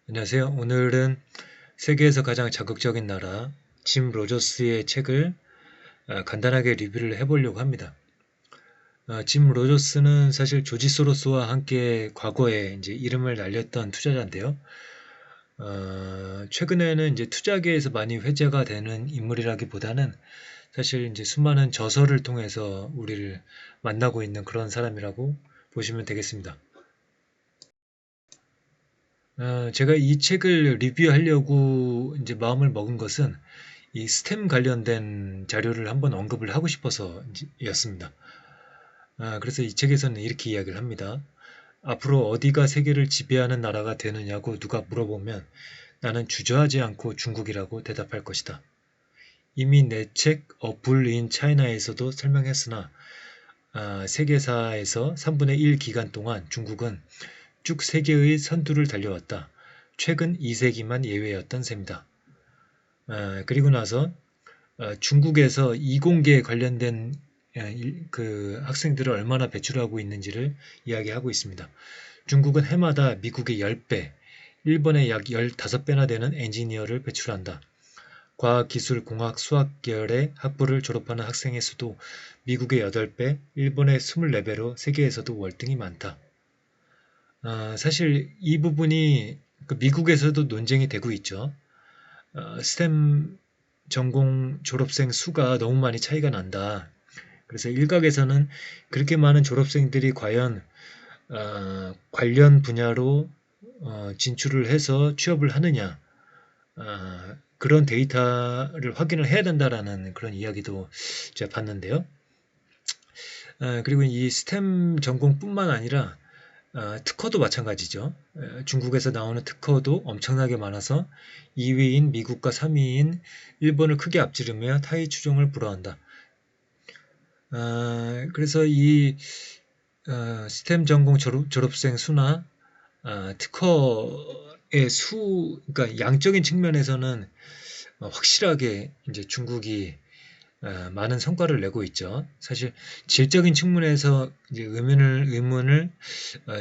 안녕하세요. 오늘은 세계에서 가장 자극적인 나라 짐 로저스의 책을 간단하게 리뷰를 해보려고 합니다. 짐 로저스는 사실 조지 소로스와 함께 과거에 이제 이름을 날렸던 투자자인데요. 최근에는 이제 투자계에서 많이 회자가 되는 인물이라기보다는 사실 이제 수많은 저서를 통해서 우리를 만나고 있는 그런 사람이라고 보시면 되겠습니다. 제가 이 책을 리뷰하려고 이제 마음을 먹은 것은 이 스템 관련된 자료를 한번 언급을 하고 싶어서였습니다. 그래서 이 책에서는 이렇게 이야기를 합니다. 앞으로 어디가 세계를 지배하는 나라가 되느냐고 누가 물어보면 나는 주저하지 않고 중국이라고 대답할 것이다. 이미 내 책 A Bull in China에서도 설명했으나 세계사에서 3분의 1 기간 동안 중국은 쭉 세계의 선두를 달려왔다. 최근 2세기만 예외였던 셈이다. 그리고 나서 중국에서 이공계에 관련된 그 학생들을 얼마나 배출하고 있는지를 이야기하고 있습니다. 중국은 해마다 미국의 10배, 일본의 약 15배나 되는 엔지니어를 배출한다. 과학, 기술, 공학, 수학 계열의 학부를 졸업하는 학생의 수도 미국의 8배, 일본의 24배로 세계에서도 월등히 많다. 사실 이 부분이 그 미국에서도 논쟁이 되고 있죠. 스템 전공 졸업생 수가 너무 많이 차이가 난다. 그래서 일각에서는 그렇게 많은 졸업생들이 과연 관련 분야로 진출을 해서 취업을 하느냐, 그런 데이터를 확인을 해야 된다라는 그런 이야기도 제가 봤는데요. 그리고 이 스템 전공뿐만 아니라 특허도 마찬가지죠. 중국에서 나오는 특허도 엄청나게 많아서 2위인 미국과 3위인 일본을 크게 앞지르며 타의 추종을 불허한다. 그래서 이 스템 전공 졸업생 수나 특허의 수, 그러니까 양적인 측면에서는 확실하게 이제 중국이 많은 성과를 내고 있죠. 사실 질적인 측면에서 이제 의문을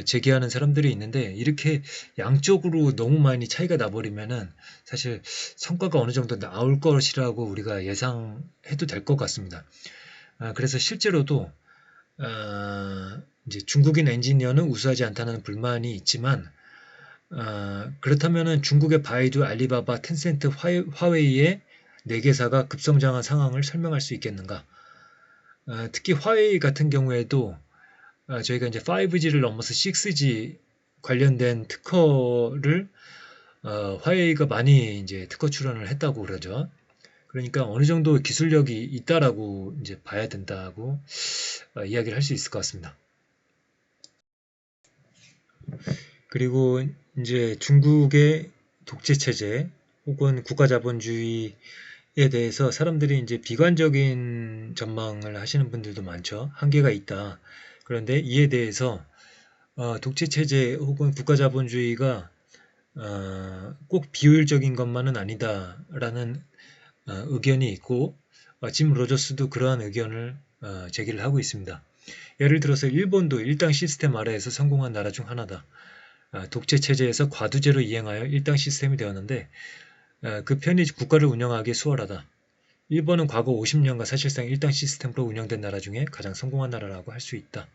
제기하는 사람들이 있는데 이렇게 양쪽으로 너무 많이 차이가 나버리면은 사실 성과가 어느 정도 나올 것이라고 우리가 예상해도 될 것 같습니다. 그래서 실제로도 이제 중국인 엔지니어는 우수하지 않다는 불만이 있지만 그렇다면은 중국의 바이두, 알리바바, 텐센트, 화웨이의 4개사가 급성장한 상황을 설명할 수 있겠는가? 특히 화웨이 같은 경우에도 저희가 이제 5G를 넘어서 6G 관련된 특허를 화웨이가 많이 이제 특허 출원을 했다고 그러죠. 그러니까 어느 정도 기술력이 있다라고 이제 봐야 된다고 이야기를 할 수 있을 것 같습니다. 그리고 이제 중국의 독재 체제 혹은 국가 자본주의에 대해서 사람들이 이제 비관적인 전망을 하시는 분들도 많죠. 한계가 있다. 그런데 이에 대해서 독재 체제 혹은 국가 자본주의가 꼭 비효율적인 것만은 아니다라는 의견이 있고 짐 로저스도 그러한 의견을 제기를 하고 있습니다. 예를 들어서 일본도 일당 시스템 아래에서 성공한 나라 중 하나다. 독재 체제에서 과두제로 이행하여 일당 시스템이 되었는데 그 편이 국가를 운영하기 수월하다. 일본은 과거 50년간 사실상 일당 시스템으로 운영된 나라 중에 가장 성공한 나라라고 할 수 있다.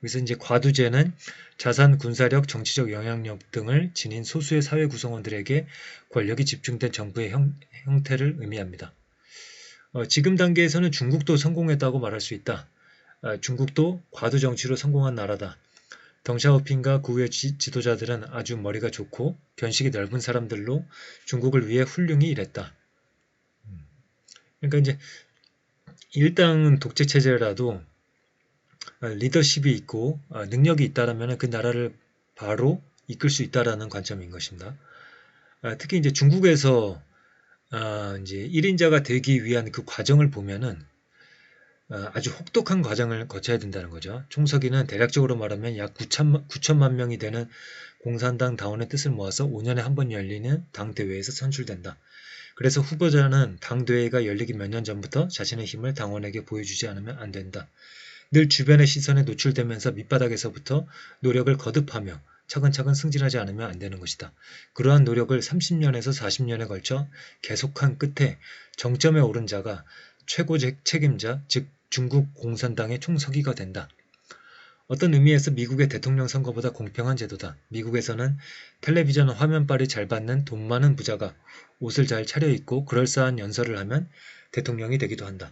그래서 이제 과두제는 자산, 군사력, 정치적 영향력 등을 지닌 소수의 사회 구성원들에게 권력이 집중된 정부의 형태를 의미합니다. 지금 단계에서는 중국도 성공했다고 말할 수 있다. 중국도 과도 정치로 성공한 나라다. 덩샤오핑과 그 후의 지도자들은 아주 머리가 좋고 견식이 넓은 사람들로 중국을 위해 훌륭히 일했다. 그러니까 이제 일당은 독재 체제라도 리더십이 있고 능력이 있다라면 그 나라를 바로 이끌 수 있다라는 관점인 것입니다. 특히 이제 중국에서 이제 1인자가 되기 위한 그 과정을 보면은 아주 혹독한 과정을 거쳐야 된다는 거죠. 총서기는 대략적으로 말하면 약 9천만 명이 되는 공산당 당원의 뜻을 모아서 5년에 한 번 열리는 당대회에서 선출된다. 그래서 후보자는 당대회가 열리기 몇 년 전부터 자신의 힘을 당원에게 보여주지 않으면 안 된다. 늘 주변의 시선에 노출되면서 밑바닥에서부터 노력을 거듭하며 차근차근 승진하지 않으면 안 되는 것이다. 그러한 노력을 30년에서 40년에 걸쳐 계속한 끝에 정점에 오른 자가 최고 책임자, 즉 중국 공산당의 총서기가 된다. 어떤 의미에서 미국의 대통령 선거보다 공평한 제도다. 미국에서는 텔레비전 화면빨이 잘 받는 돈 많은 부자가 옷을 잘 차려입고 그럴싸한 연설을 하면 대통령이 되기도 한다.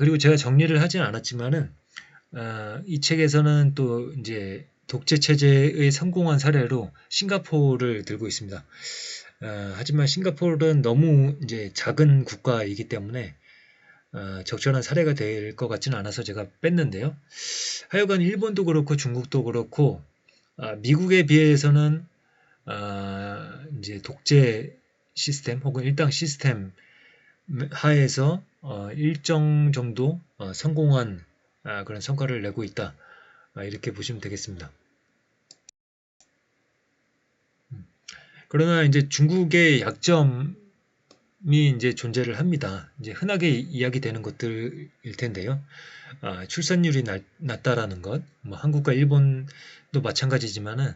그리고 제가 정리를 하진 않았지만은 이 책에서는 또 이제 독재 체제의 성공한 사례로 싱가포르를 들고 있습니다. 하지만 싱가포르는 너무 이제 작은 국가이기 때문에 적절한 사례가 될 것 같지는 않아서 제가 뺐는데요. 하여간 일본도 그렇고 중국도 그렇고 미국에 비해서는 이제 독재 시스템 혹은 일당 시스템 하에서 일정 정도 성공한 그런 성과를 내고 있다. 이렇게 보시면 되겠습니다. 그러나 이제 중국의 약점이 이제 존재를 합니다. 이제 흔하게 이야기되는 것들일 텐데요. 출산율이 낮다라는 것, 뭐 한국과 일본도 마찬가지지만은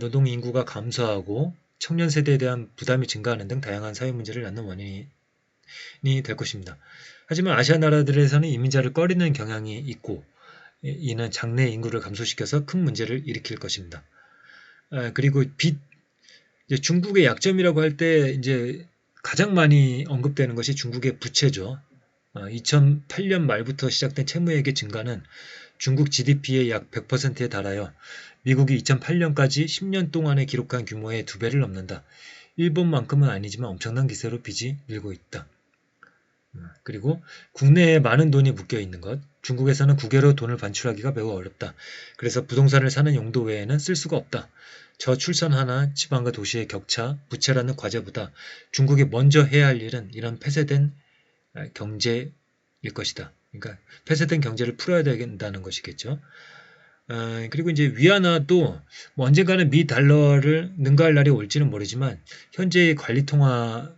노동 인구가 감소하고 청년 세대에 대한 부담이 증가하는 등 다양한 사회 문제를 낳는 원인이 될 것입니다. 하지만 아시아 나라들에서는 이민자를 꺼리는 경향이 있고 이는 장래 인구를 감소시켜서 큰 문제를 일으킬 것입니다. 그리고 이제 중국의 약점이라고 할 때 이제 가장 많이 언급되는 것이 중국의 부채죠. 2008년 말부터 시작된 채무액의 증가는 중국 GDP의 약 100%에 달하여 미국이 2008년까지 10년 동안에 기록한 규모의 2배를 넘는다. 일본만큼은 아니지만 엄청난 기세로 빚이 늘고 있다. 그리고 국내에 많은 돈이 묶여 있는 것. 중국에서는 국외로 돈을 반출하기가 매우 어렵다. 그래서 부동산을 사는 용도 외에는 쓸 수가 없다. 저출산화나 지방과 도시의 격차, 부채라는 과제보다 중국이 먼저 해야 할 일은 이런 폐쇄된 경제일 것이다. 그러니까 폐쇄된 경제를 풀어야 된다는 것이겠죠. 그리고 이제 위안화도 뭐 언젠가는 미 달러를 능가할 날이 올지는 모르지만 현재의 관리통화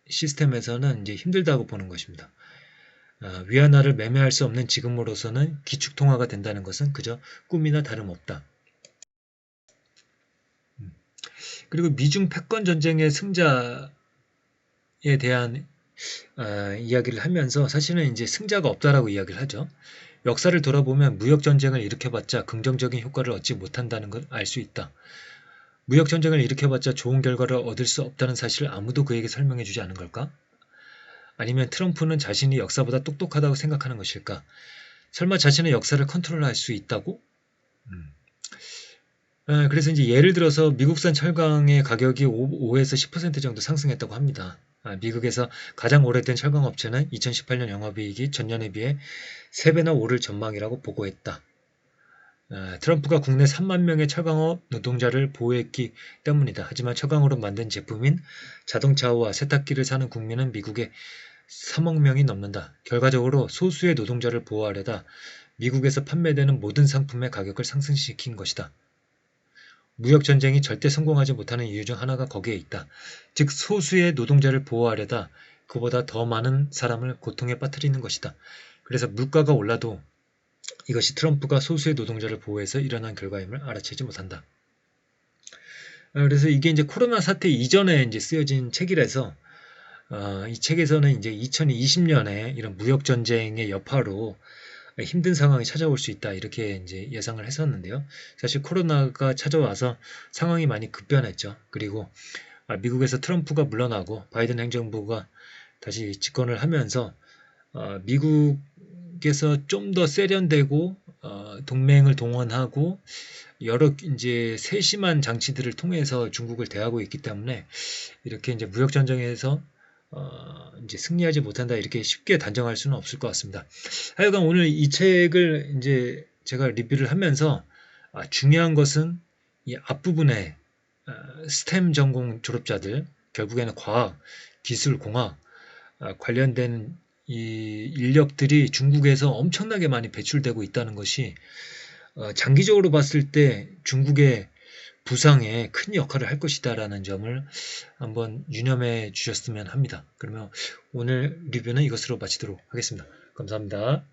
시스템에서는 이제 힘들다고 보는 것입니다. 위안화를 매매할 수 없는 지금으로서는 기축통화가 된다는 것은 그저 꿈이나 다름없다. 그리고 미중 패권 전쟁의 승자에 대한 이야기를 하면서 사실은 이제 승자가 없다라고 이야기를 하죠. 역사를 돌아보면 무역 전쟁을 일으켜봤자 긍정적인 효과를 얻지 못한다는 걸 알 수 있다. 무역 전쟁을 일으켜봤자 좋은 결과를 얻을 수 없다는 사실을 아무도 그에게 설명해주지 않은 걸까? 아니면 트럼프는 자신이 역사보다 똑똑하다고 생각하는 것일까? 설마 자신의 역사를 컨트롤할 수 있다고? 그래서 이제 예를 들어서 미국산 철강의 가격이 5에서 10% 정도 상승했다고 합니다. 미국에서 가장 오래된 철강 업체는 2018년 영업이익이 전년에 비해 3배나 오를 전망이라고 보고했다. 트럼프가 국내 3만 명의 철강업 노동자를 보호했기 때문이다. 하지만 철강으로 만든 제품인 자동차와 세탁기를 사는 국민은 미국에 3억 명이 넘는다. 결과적으로 소수의 노동자를 보호하려다 미국에서 판매되는 모든 상품의 가격을 상승시킨 것이다. 무역전쟁이 절대 성공하지 못하는 이유 중 하나가 거기에 있다. 즉 소수의 노동자를 보호하려다 그보다 더 많은 사람을 고통에 빠뜨리는 것이다. 그래서 물가가 올라도 이것이 트럼프가 소수의 노동자를 보호해서 일어난 결과임을 알아채지 못한다. 그래서 이게 이제 코로나 사태 이전에 이제 쓰여진 책이라서 이 책에서는 이제 2020년에 이런 무역 전쟁의 여파로 힘든 상황이 찾아올 수 있다 이렇게 이제 예상을 했었는데요. 사실 코로나가 찾아와서 상황이 많이 급변했죠. 그리고 미국에서 트럼프가 물러나고 바이든 행정부가 다시 집권을 하면서 미국에서 좀 더 세련되고 동맹을 동원하고 여러 이제 세심한 장치들을 통해서 중국을 대하고 있기 때문에 이렇게 이제 무역 전쟁에서 이제 승리하지 못한다 이렇게 쉽게 단정할 수는 없을 것 같습니다. 하여간 오늘 이 책을 이제 제가 리뷰를 하면서 중요한 것은 이 앞부분에 스템 전공 졸업자들 결국에는 과학, 기술, 공학 관련된 이 인력들이 중국에서 엄청나게 많이 배출되고 있다는 것이 장기적으로 봤을 때 중국의 부상에 큰 역할을 할 것이다라는 점을 한번 유념해 주셨으면 합니다. 그러면 오늘 리뷰는 이것으로 마치도록 하겠습니다. 감사합니다.